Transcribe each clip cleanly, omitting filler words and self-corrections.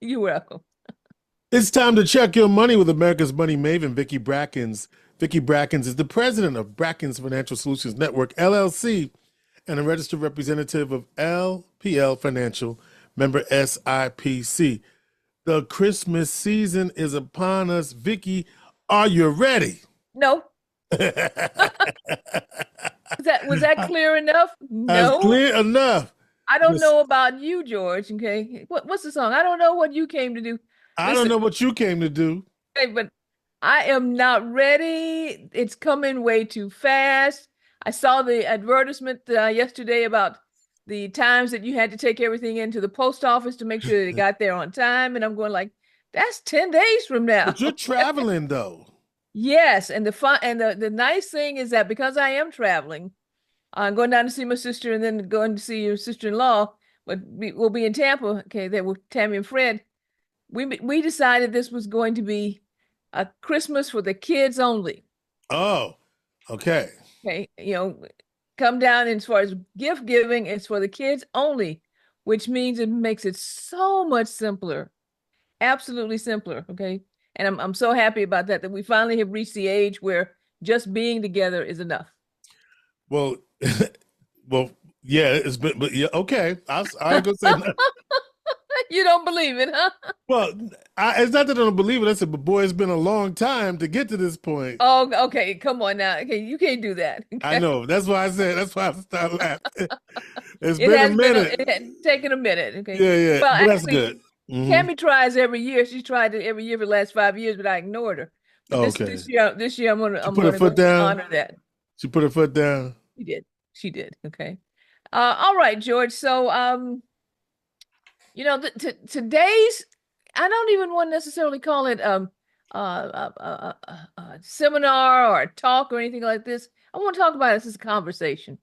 You're welcome. It's time to check your money with America's money maven, Vicki Brackens. Vicki Brackens is the president of Brackens Financial Solutions Network, LLC, and a registered representative of LPL Financial, member SIPC. The Christmas season is upon us. Vicki, are you ready? No, was that clear enough? As No. clear enough. I don't This, know about you, George. Okay. What's the song? I don't know what you came to do. I don't Listen, know what you came to do. hey, but I am not ready. It's coming way too fast. I saw the advertisement yesterday about the times that you had to take everything into the post office to make sure that it got there on time. And I'm going like, that's 10 days from now. But you're traveling though. Yes, and the fun and the nice thing is that because I am traveling, I'm going down to see my sister and then going to see your sister-in-law, but we'll be in Tampa. Okay, there with Tammy and Fred. We decided this was going to be a Christmas for the kids only. Oh, okay. Okay, come down and as far as gift giving, it's for the kids only, which means it makes it so much simpler, absolutely simpler. Okay, and I'm so happy about that we finally have reached the age where just being together is enough. Well, well, yeah, it's been, but yeah, okay. I ain't gonna say nothing. You don't believe it, huh? Well, it's not that I don't believe it. I said, but boy, it's been a long time to get to this point. Oh, okay. Come on now. Okay, you can't do that. I Okay. know. That's why I said. That's why I started laughing. It's It been a has been minute. it had taken a minute. Okay. Yeah, yeah, Well, but that's actually, good. Hmm. Tammy tries every year. She's tried it every year for the last 5 years, but I ignored her. But Oh, this okay. this year, this year She I'm put her gonna go foot down. honor that. She put her foot down. She did. She did. Okay. All right, George. So today's I don't even want to necessarily call it a seminar or a talk or anything like this. I want to talk about this as a conversation.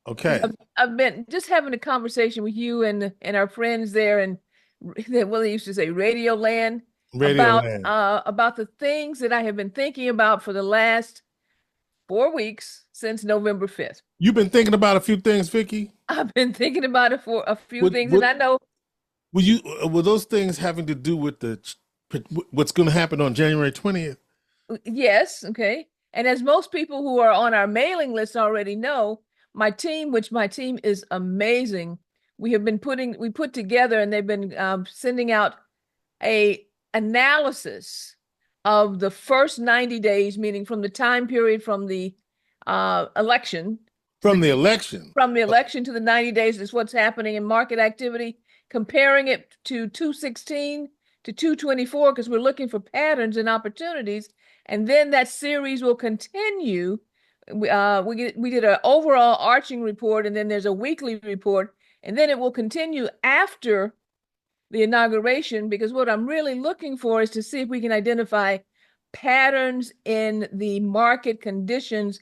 Okay. I've been just having a conversation with you and our friends there and what they used to say Radio Land Radio Land. about the things that I have been thinking about for the last 4 weeks since November 5th. You've been thinking about a few things, Vicky. I've been thinking about it for a few Would things, and would I know Were you were those things having to do with what's going to happen on January 20th? yes, okay. And as most people who are on our mailing list already know, which my team is amazing, we put together and they've been sending out a analysis of the first 90 days, meaning from the time period from the election, From the election. from the election to the 90 days is what's happening in market activity, comparing it to 216 to 224, because we're looking for patterns and opportunities. And then that series will continue. We did an overall arching report, and then there's a weekly report, and then it will continue after the inauguration, because what I'm really looking for is to see if we can identify patterns in the market conditions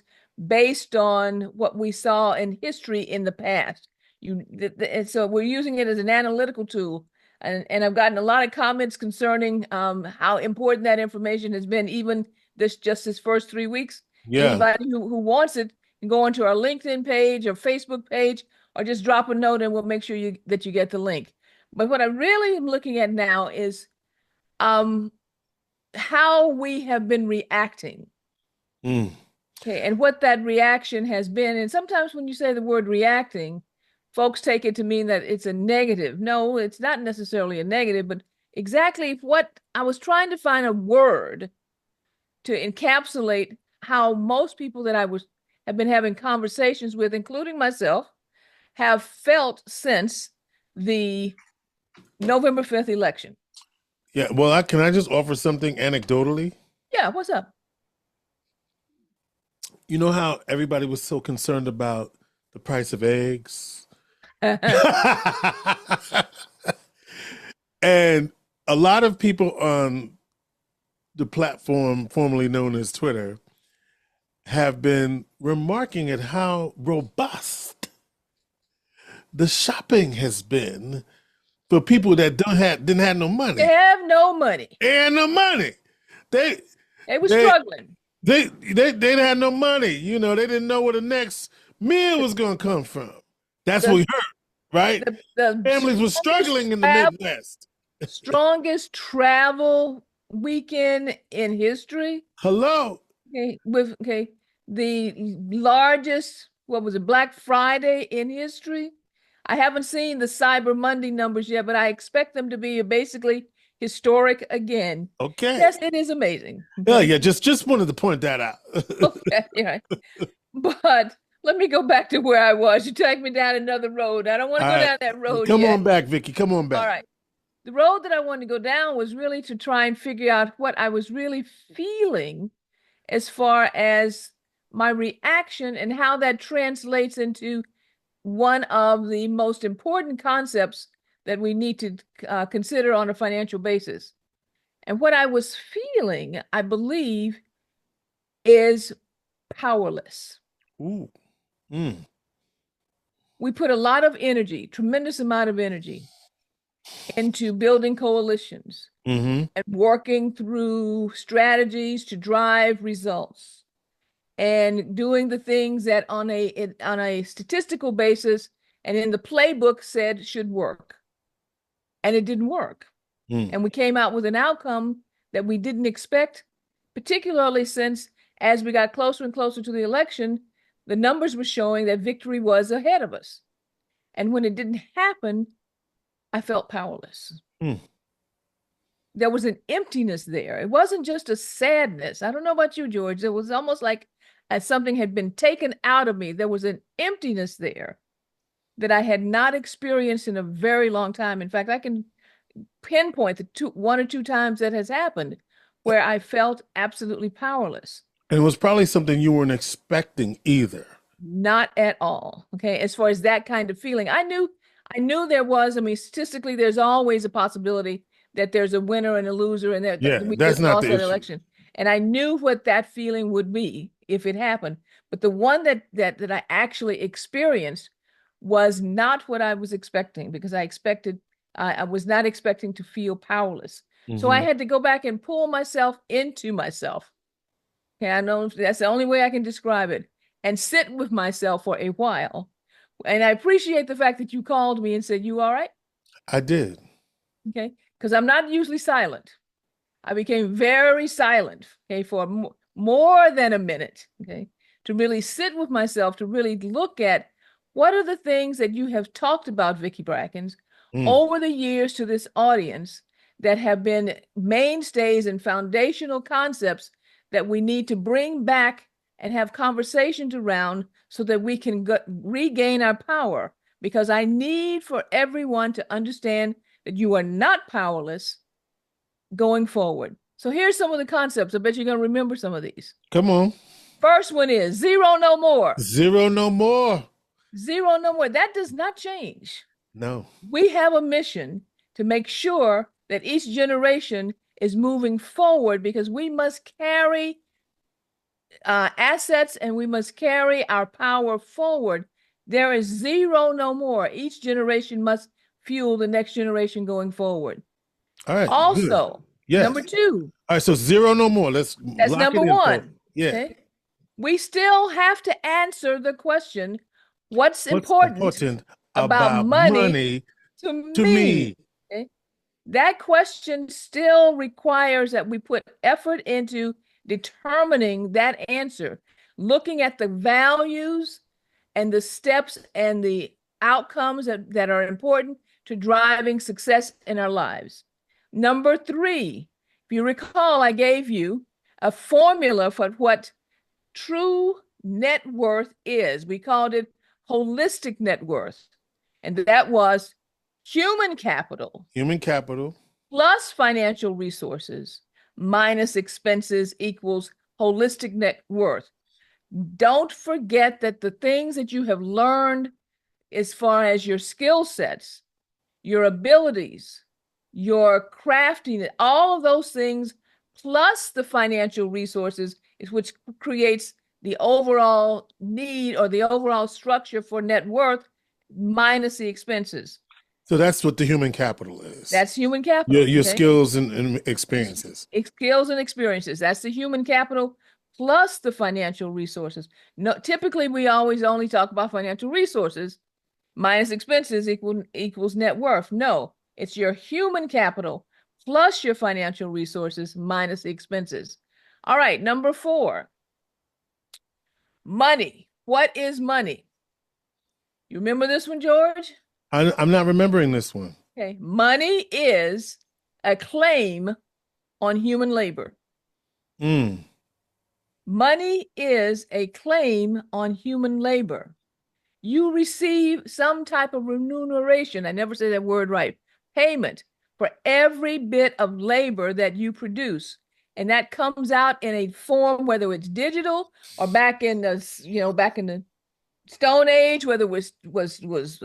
based on what we saw in history in the past. And so we're using it as an analytical tool. And I've gotten a lot of comments concerning how important that information has been, even this first 3 weeks. Yeah. Anybody who wants it can go onto our LinkedIn page or Facebook page, or just drop a note and we'll make sure that you get the link. But what I really am looking at now is how we have been reacting. Mm. Okay, and what that reaction has been. And sometimes when you say the word reacting, folks take it to mean that it's a negative. No, it's not necessarily a negative, but exactly what I was trying to find a word to encapsulate how most people that have been having conversations with, including myself, have felt since the November 5th election. Yeah. Well, can I just offer something anecdotally? Yeah, what's up? You know how everybody was so concerned about the price of eggs? And a lot of people on the platform formerly known as Twitter have been remarking at how robust the shopping has been for people that didn't have no money. They have no money. They had no money. They were they struggling. they didn't have no money. You know, they didn't know where the next meal was gonna come from. That's what we heard, right? The Families were struggling in the Midwest. Strongest travel weekend in history. Hello. Okay, the largest, what was it, Black Friday in history. I haven't seen the Cyber Monday numbers yet, but I expect them to be basically historic again. Okay. Yes, it is amazing. Yeah, Okay. yeah, just wanted to point that out. Okay, yeah. But let me go back to where I was. You take me down another road. I don't want to All go right. down that road Come yet. on back, Vicky. Come on All back. right. The road that I wanted to go down was really to try and figure out what I was really feeling as far as my reaction and how that translates into one of the most important concepts that we need to consider on a financial basis. And what I was feeling, I believe, is powerless. Ooh. Mm. We put a lot of energy, tremendous amount of energy, into building coalitions Mm-hmm. and working through strategies to drive results and doing the things that on a statistical basis and in the playbook said should work. And it didn't work. Mm. And we came out with an outcome that we didn't expect, particularly since as we got closer and closer to the election, the numbers were showing that victory was ahead of us. And when it didn't happen, I felt powerless. Mm. There was an emptiness there. It wasn't just a sadness. I don't know about you, George. It was almost like as something had been taken out of me. There was an emptiness there that I had not experienced in a very long time. In fact, I can pinpoint the one or two times that has happened where I felt absolutely powerless. And it was probably something you weren't expecting either. Not at all. Okay. As far as that kind of feeling, I knew there was, I mean, statistically, there's always a possibility that there's a winner and a loser and that Yeah, we that's just not lost the that issue. election. And I knew what that feeling would be if it happened. But the one that I actually experienced was not what I was expecting because I was not expecting to feel powerless. So I Mm-hmm. had to go back and pull myself into myself. Okay, I know that's the only way I can describe it and sit with myself for a while. And I appreciate the fact that you called me and said, "You all right?" I did. Okay, because I'm not usually silent. I became very silent, okay, for more than a minute, okay, to really sit with myself, to really look at what are the things that you have talked about, Vicki Brackens, Mm. over the years to this audience that have been mainstays and foundational concepts that we need to bring back and have conversations around so that we can regain our power. Because I need for everyone to understand that you are not powerless going forward. So here's some of the concepts. I bet you're going to remember some of these. Come on. First one is zero no more. Zero no more. Zero no more. That does not change. No. We have a mission to make sure that each generation is moving forward because we must carry assets and we must carry our power forward. There is zero no more. Each generation must fuel the next generation going forward. All right. Good. Also, Yes. number two, All right. So zero no more. Let's that's lock it number in, folks. one. Yeah. Okay. We still have to answer the question, what's What's important important about about money money to to me? me? Okay. That question still requires that we put effort into determining that answer, looking at the values and the steps and the outcomes that are important to driving success in our lives. Number three, if you recall, I gave you a formula for what true net worth is. We called it holistic net worth. And that was human capital Human capital. plus financial resources minus expenses equals holistic net worth. Don't forget that the things that you have learned as far as your skill sets, your abilities, your crafting, all of those things, plus the financial resources, is which creates the overall need or the overall structure for net worth minus the expenses. So that's what the human capital is. That's human Your capital. your Okay? skills and experiences. Skills and experiences. That's the human capital plus the financial resources. No, typically we always only talk about financial resources minus expenses equals net worth. No, It's your human capital plus your financial resources minus the expenses. All right, number 4, money. What is money? You remember this one, George? I'm not remembering this one. Okay, money is a claim on human labor. Mm. Money is a claim on human labor. You receive some type of remuneration. I never say that word right. Payment for every bit of labor that you produce. And that comes out in a form, whether it's digital or back in the Stone Age, whether it was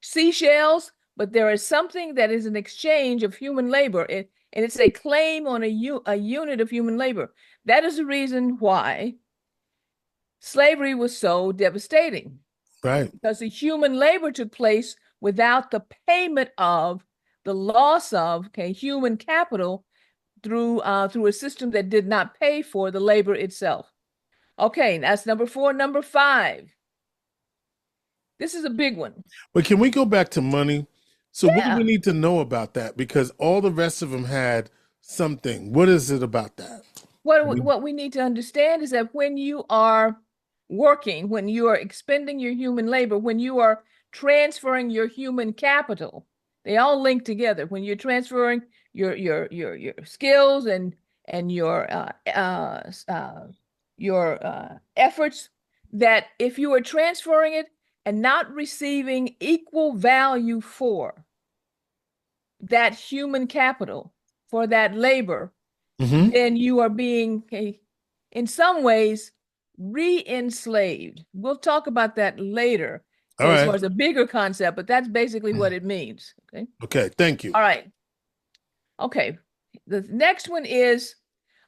seashells, but there is something that is an exchange of human labor, and it's a claim on a unit of human labor. That is the reason why slavery was so devastating, Right. because the human labor took place without the payment of the loss of human capital through a system that did not pay for the labor itself. Okay, that's number 4. Number 5. This is a big one. But can we go back to money? So what do we Yeah. need to know about that? Because all the rest of them had something. What is it about that? What we need to understand is that when you are working, when you are expending your human labor, when you are transferring your human capital, they all link together. When you're transferring your skills and your efforts, that if you are transferring it and not receiving equal value for that human capital, for that labor, Mm-hmm. then you are being, in some ways, re-enslaved. We'll talk about that later, All as far right. as a bigger concept, but that's basically what it means. Okay. Okay. Thank you. All right. Okay. The next one is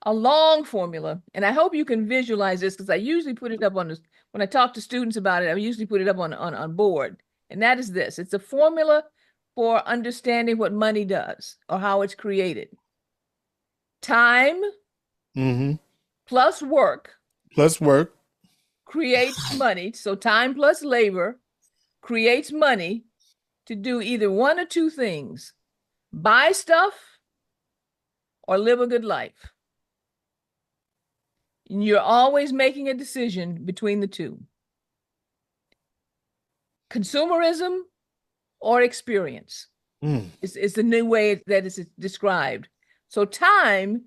a long formula, and I hope you can visualize this, because I usually put it up on this when I talk to students about it. I usually put it up on board, and that is this: it's a formula for understanding what money does or how it's created. Time Mm-hmm. plus work Plus work. creates money. So time plus labor creates money to do either one or two things: buy stuff or live a good life. And you're always making a decision between the two: consumerism or experience. Mm. It's the new way that it's described. So time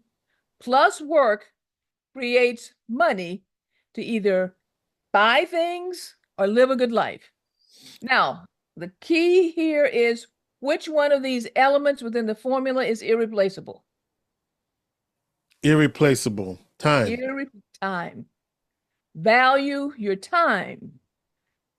plus work creates money to either buy things or live a good life. Now, the key here is which one of these elements within the formula is irreplaceable. Irreplaceable. Time. Time. Value your time.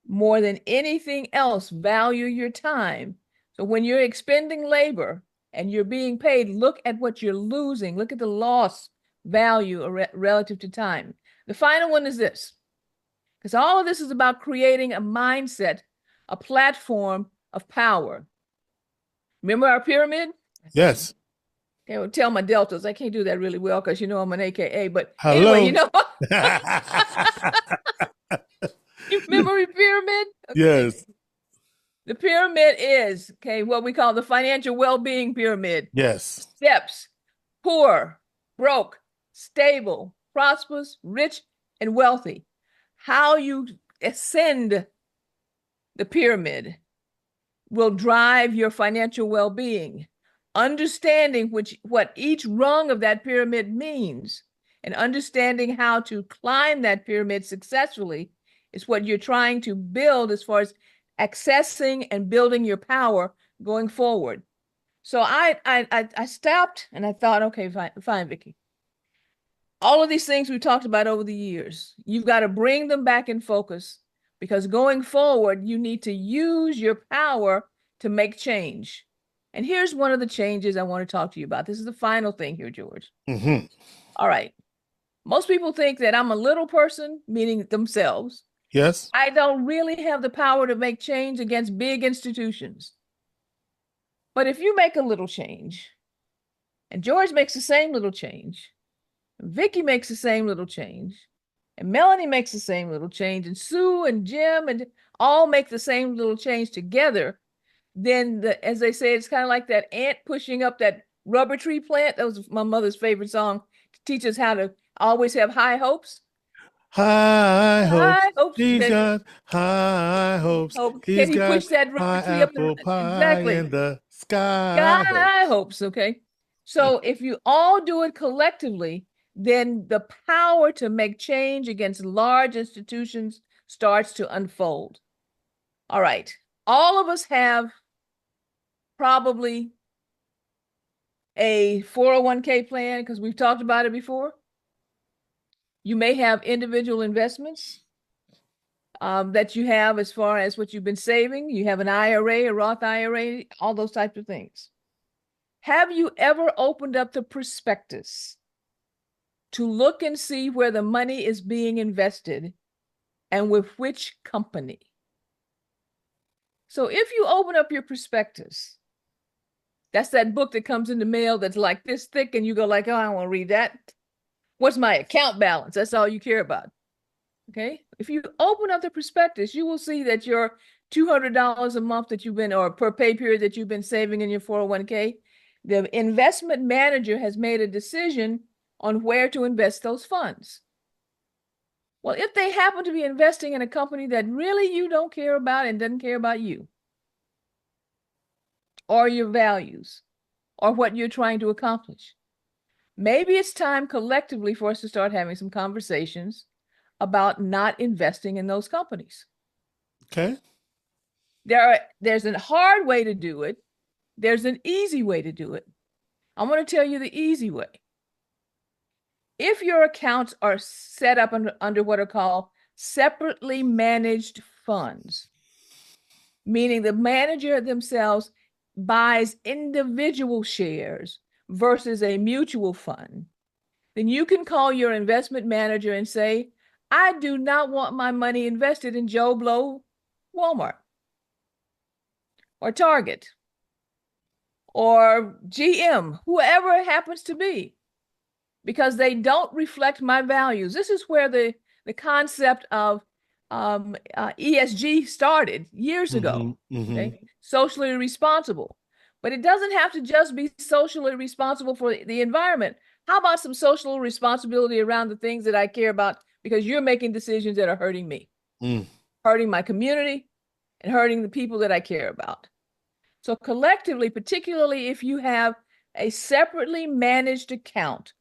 More than anything else, value your time. So when you're expending labor and you're being paid, look at what you're losing. Look at the loss value relative to time. The final one is this, because all of this is about creating a mindset, a platform of power. Remember our pyramid? Yes. Okay, well, tell my deltas. I can't do that really well because I'm an AKA. But anyway, Hello. you memory pyramid? Okay. Yes. The pyramid is, what we call the financial well-being pyramid. Yes. Steps: poor, broke, stable, prosperous, rich, and wealthy. How you ascend the pyramid will drive your financial well-being. Understanding what each rung of that pyramid means and understanding how to climb that pyramid successfully is what you're trying to build as far as accessing and building your power going forward. So I stopped and I thought, okay, fine, Vicki. All of these things we talked about over the years, you've got to bring them back in focus, because going forward, you need to use your power to make change. And here's one of the changes I want to talk to you about. This is the final thing here, George. Mm-hmm. All right. Most people think that I'm a little person, meaning themselves. Yes. I don't really have the power to make change against big institutions. But if you make a little change, and George makes the same little change, Vicki makes the same little change, and Melanie makes the same little change, and Sue and Jim and all make the same little change together, then as they say, it's kind of like that ant pushing up that rubber tree plant. That was my mother's favorite song to teach us how to always have high hopes. High hopes. High hopes. He's got high hopes. Hope. He's Can he got push that rubber high tree up apple pie exactly? in the sky High hopes. hopes. Okay. So if you all do it collectively, then the power to make change against large institutions starts to unfold. All right. All of us have probably a 401k plan because we've talked about it before. You may have individual investments that you have as far as what you've been saving. You have an IRA, a Roth IRA, all those types of things. Have you ever opened up the prospectus to look and see where the money is being invested and with which company? So if you open up your prospectus, that's that book that comes in the mail that's like this thick and you go like, oh, I don't want to read that. What's my account balance? That's all you care about. Okay. If you open up the prospectus, you will see that your $200 a month that you've been, or per pay period that you've been saving in your 401k, the investment manager has made a decision on where to invest those funds. Well, if they happen to be investing in a company that really you don't care about and doesn't care about you or your values or what you're trying to accomplish, maybe it's time collectively for us to start having some conversations about not investing in those companies. Okay. There's a hard way to do it. There's an easy way to do it. I'm going to tell you the easy way. If your accounts are set up under what are called separately managed funds, meaning the manager themselves buys individual shares versus a mutual fund, then you can call your investment manager and say, I do not want my money invested in Joe Blow, Walmart, or Target, or GM, whoever it happens to be, because they don't reflect my values. This is where the concept of ESG started years ago. Okay, socially responsible, but it doesn't have to just be socially responsible for the environment. How about some social responsibility around the things that I care about, because you're making decisions that are hurting me, hurting my community, and hurting the people that I care about. So collectively, particularly if you have a separately managed account,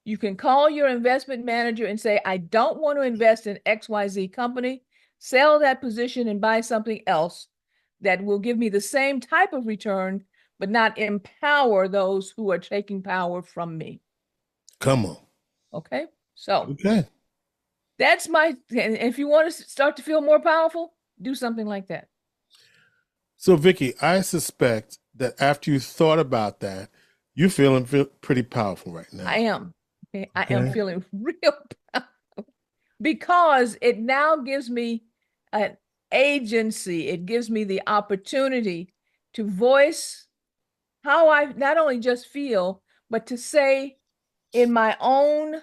you can call your investment manager and say, I don't want to invest in XYZ company, sell that position and buy something else that will give me the same type of return, but not empower those who are taking power from me. Come on. Okay. So Okay. that's and if you want to start to feel more powerful, do something like that. So, Vicki, I suspect that after you thought about that, you're feeling pretty powerful right now. I am. Okay? I am feeling real powerful because it now gives me an agency. It gives me the opportunity to voice how I not only just feel, but to say in my own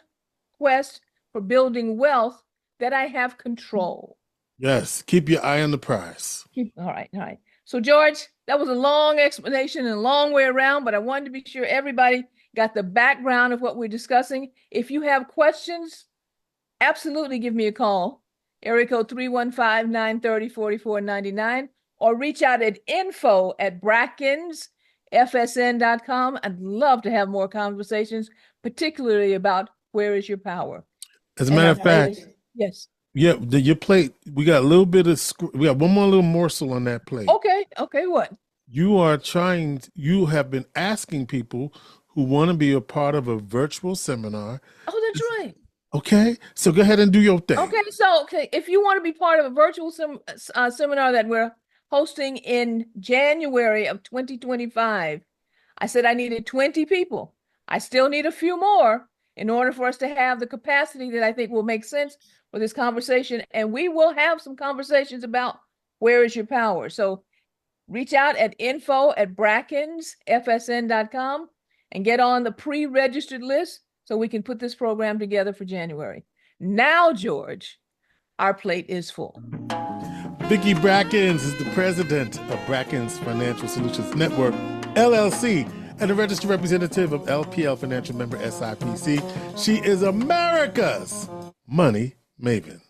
quest for building wealth that I have control. Yes. Keep your eye on the prize. All right. All right. So, George, that was a long explanation and a long way around, but I wanted to be sure everybody got the background of what we're discussing. If you have questions, absolutely give me a call. Area code 315-930-4499, or reach out at info@brackensfsn.com. I'd love to have more conversations, particularly about where is your power. As a matter of fact, yes. Yeah, your plate, we got a little bit of, we got one more little morsel on that plate. Okay. Okay. What? You have been asking people who want to be a part of a virtual seminar. Oh, that's right. Okay. So go ahead and do your thing. Okay. So, if you want to be part of a virtual seminar that we're hosting in January of 2025, I said I needed 20 people. I still need a few more in order for us to have the capacity that I think will make sense for this conversation. And we will have some conversations about where is your power. So reach out at info@brackensfsn.com and get on the pre-registered list so we can put this program together for January. Now, George, our plate is full. Vicki Brackens is the president of Brackens Financial Solutions Network, LLC, and a registered representative of LPL Financial Member SIPC. She is America's money maven.